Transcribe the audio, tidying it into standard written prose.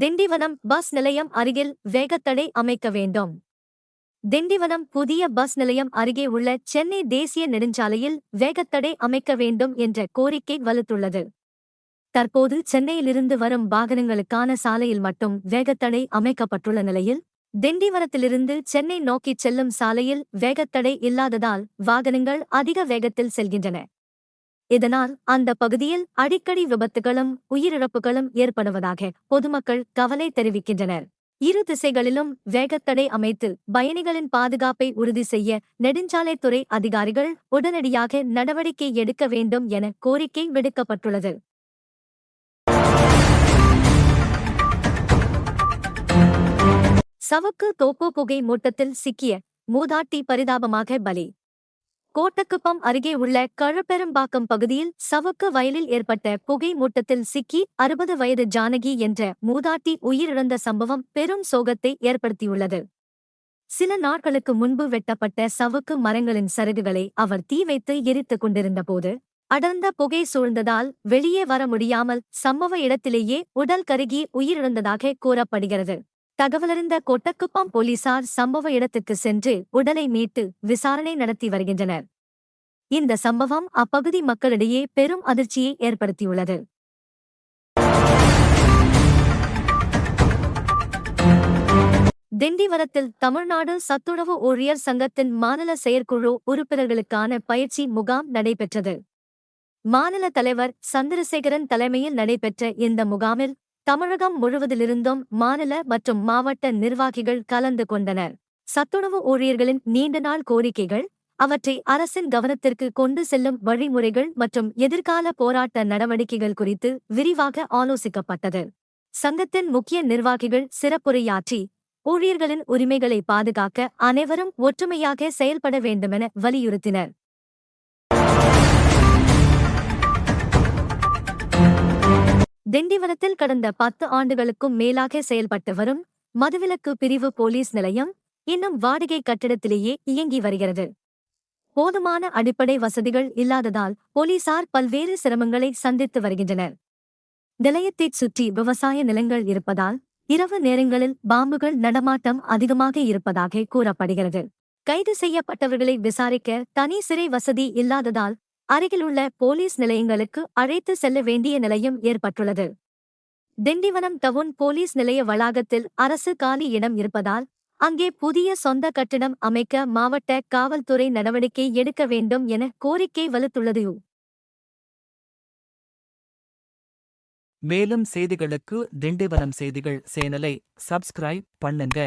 Tindivanam bus நிலையம் அருகில் வேகத்தடை அமைக்க வேண்டும். திண்டிவனம் புதிய பஸ் நிலையம் அருகே உள்ள சென்னை தேசிய நெடுஞ்சாலையில் வேகத்தடை அமைக்க வேண்டும் என்ற கோரிக்கை வலுத்துள்ளது. தற்போது சென்னையிலிருந்து வரும் வாகனங்களுக்கான சாலையில் மட்டும் வேகத்தடை அமைக்கப்பட்டுள்ள நிலையில், திண்டிவனத்திலிருந்து சென்னை நோக்கிச் செல்லும் சாலையில் வேகத்தடை இல்லாததால் வாகனங்கள் அதிக வேகத்தில் செல்கின்றன. இதனால் அந்த பகுதியில் அடிக்கடி விபத்துகளும் உயிரிழப்புகளும் ஏற்படுவதாக பொதுமக்கள் கவலை தெரிவிக்கின்றனர். இரு திசைகளிலும் வேகத்தடை அமைத்து பயணிகளின் பாதுகாப்பை உறுதி செய்ய நெடுஞ்சாலைத்துறை அதிகாரிகள் உடனடியாக நடவடிக்கை எடுக்க வேண்டும் என கோரிக்கை விடுக்கப்பட்டுள்ளது. சவுக்கு தோப்பு புகை மூட்டத்தில் சிக்கிய மூதாட்டி பரிதாபமாக பலி. கோட்டக்குப்பம் அருகே உள்ள கழப்பெரும்பாக்கம் பகுதியில் சவுக்கு வயலில் ஏற்பட்ட புகை மூட்டத்தில் சிக்கி 60 வயது ஜானகி என்ற மூதாட்டி உயிரிழந்த சம்பவம் பெரும் சோகத்தை ஏற்படுத்தியுள்ளது. சில நாட்களுக்கு முன்பு வெட்டப்பட்ட சவுக்கு மரங்களின் சருகுகளை அவர் தீ வைத்து எரித்துக் கொண்டிருந்தபோது அடர்ந்த புகை சூழ்ந்ததால் வெளியே வர முடியாமல் சம்பவ இடத்திலேயே உடல் கருகி உயிரிழந்ததாக கூறப்படுகிறது. தகவலறிந்த கோட்டக்குப்பம் போலீசார் சம்பவ இடத்துக்கு சென்று உடலை மீட்டு விசாரணை நடத்தி வருகின்றனர். இந்த சம்பவம் அப்பகுதி மக்களிடையே பெரும் அதிர்ச்சியை ஏற்படுத்தியுள்ளது. திண்டிவனத்தில் தமிழ்நாடு சத்துணவு ஊழியர் சங்கத்தின் மாநில செயற்குழு உறுப்பினர்களுக்கான பயிற்சி முகாம் நடைபெற்றது. மாநில தலைவர் சந்திரசேகரன் தலைமையில் நடைபெற்ற இந்த முகாமில் தமிழகம் முழுவதிலிருந்தும் மாநில மற்றும் மாவட்ட நிர்வாகிகள் கலந்து கொண்டனர். சத்துணவு ஊழியர்களின் நீண்ட நாள் கோரிக்கைகள், அவற்றை அரசின் கவனத்திற்கு கொண்டு செல்லும் வழிமுறைகள் மற்றும் எதிர்கால போராட்ட நடவடிக்கைகள் குறித்து விரிவாக ஆலோசிக்கப்பட்டது. சங்கத்தின் முக்கிய நிர்வாகிகள் சிறப்புரையாற்றி ஊழியர்களின் உரிமைகளை பாதுகாக்க அனைவரும் ஒற்றுமையாக செயல்பட வேண்டுமென வலியுறுத்தினர். திண்டிவனத்தில் கடந்த 10 ஆண்டுகளுக்கும் மேலாக செயல்பட்டு வரும் மதுவிலக்கு பிரிவு போலீஸ் நிலையம் இன்னும் வாடகை கட்டிடத்திலேயே இயங்கி வருகிறது. போதுமான அடிப்படை வசதிகள் இல்லாததால் போலீசார் பல்வேறு சிரமங்களை சந்தித்து வருகின்றனர். நிலையத்தைச் சுற்றி விவசாய நிலங்கள் இருப்பதால் இரவு நேரங்களில் பாம்புகள் நடமாட்டம் அதிகமாக இருப்பதாக கூறப்படுகிறது. கைது செய்யப்பட்டவர்களை விசாரிக்க தனி சிறை வசதி இல்லாததால் அருகிலுள்ள போலீஸ் நிலையங்களுக்கு அழைத்து செல்ல வேண்டிய நிலையம் ஏற்பட்டுள்ளது. திண்டிவனம் டவுன் போலீஸ் நிலைய வளாகத்தில் அரசு காலி இடம் இருப்பதால் அங்கே புதிய சொந்த கட்டிடம் அமைக்க மாவட்ட காவல்துறை நடவடிக்கை எடுக்க வேண்டும் என கோரிக்கை வலுத்துள்ளது. மேலும் செய்திகளுக்கு திண்டிவனம் செய்திகள் சேனலை சப்ஸ்கிரைப் பண்ணுங்க.